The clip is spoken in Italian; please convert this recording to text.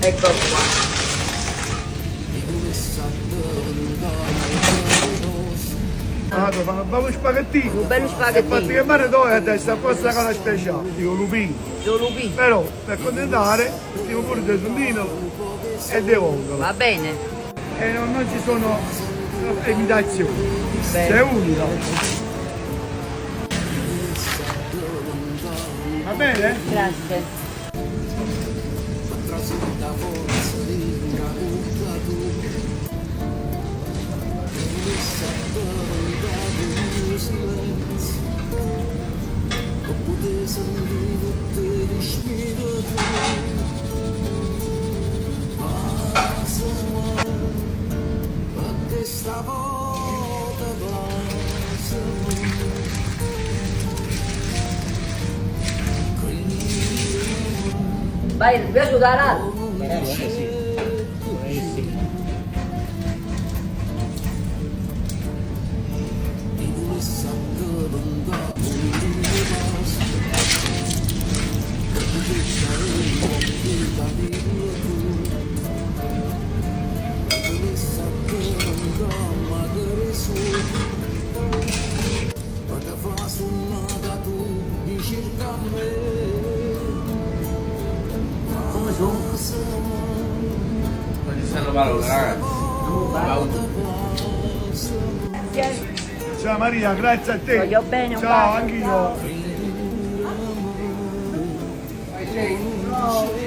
Ecco qua. Allora, fanno un bello spaghettino. Un bello E spaghettino. praticamente noi adesso a questa cosa speciale, dico lupino. Sono lupino. Però per contentare, dico pure del sondino e dei vongole. Va bene. E non ci sono imitazioni. Bene. Sei unico. Va bene? Grazie. Vai, voy a sudar algo. Come sono? Non ci stanno valore, ragazzi. Ciao Maria, grazie a te. Voglio bene, un Ciao, bacio. anch'io. No.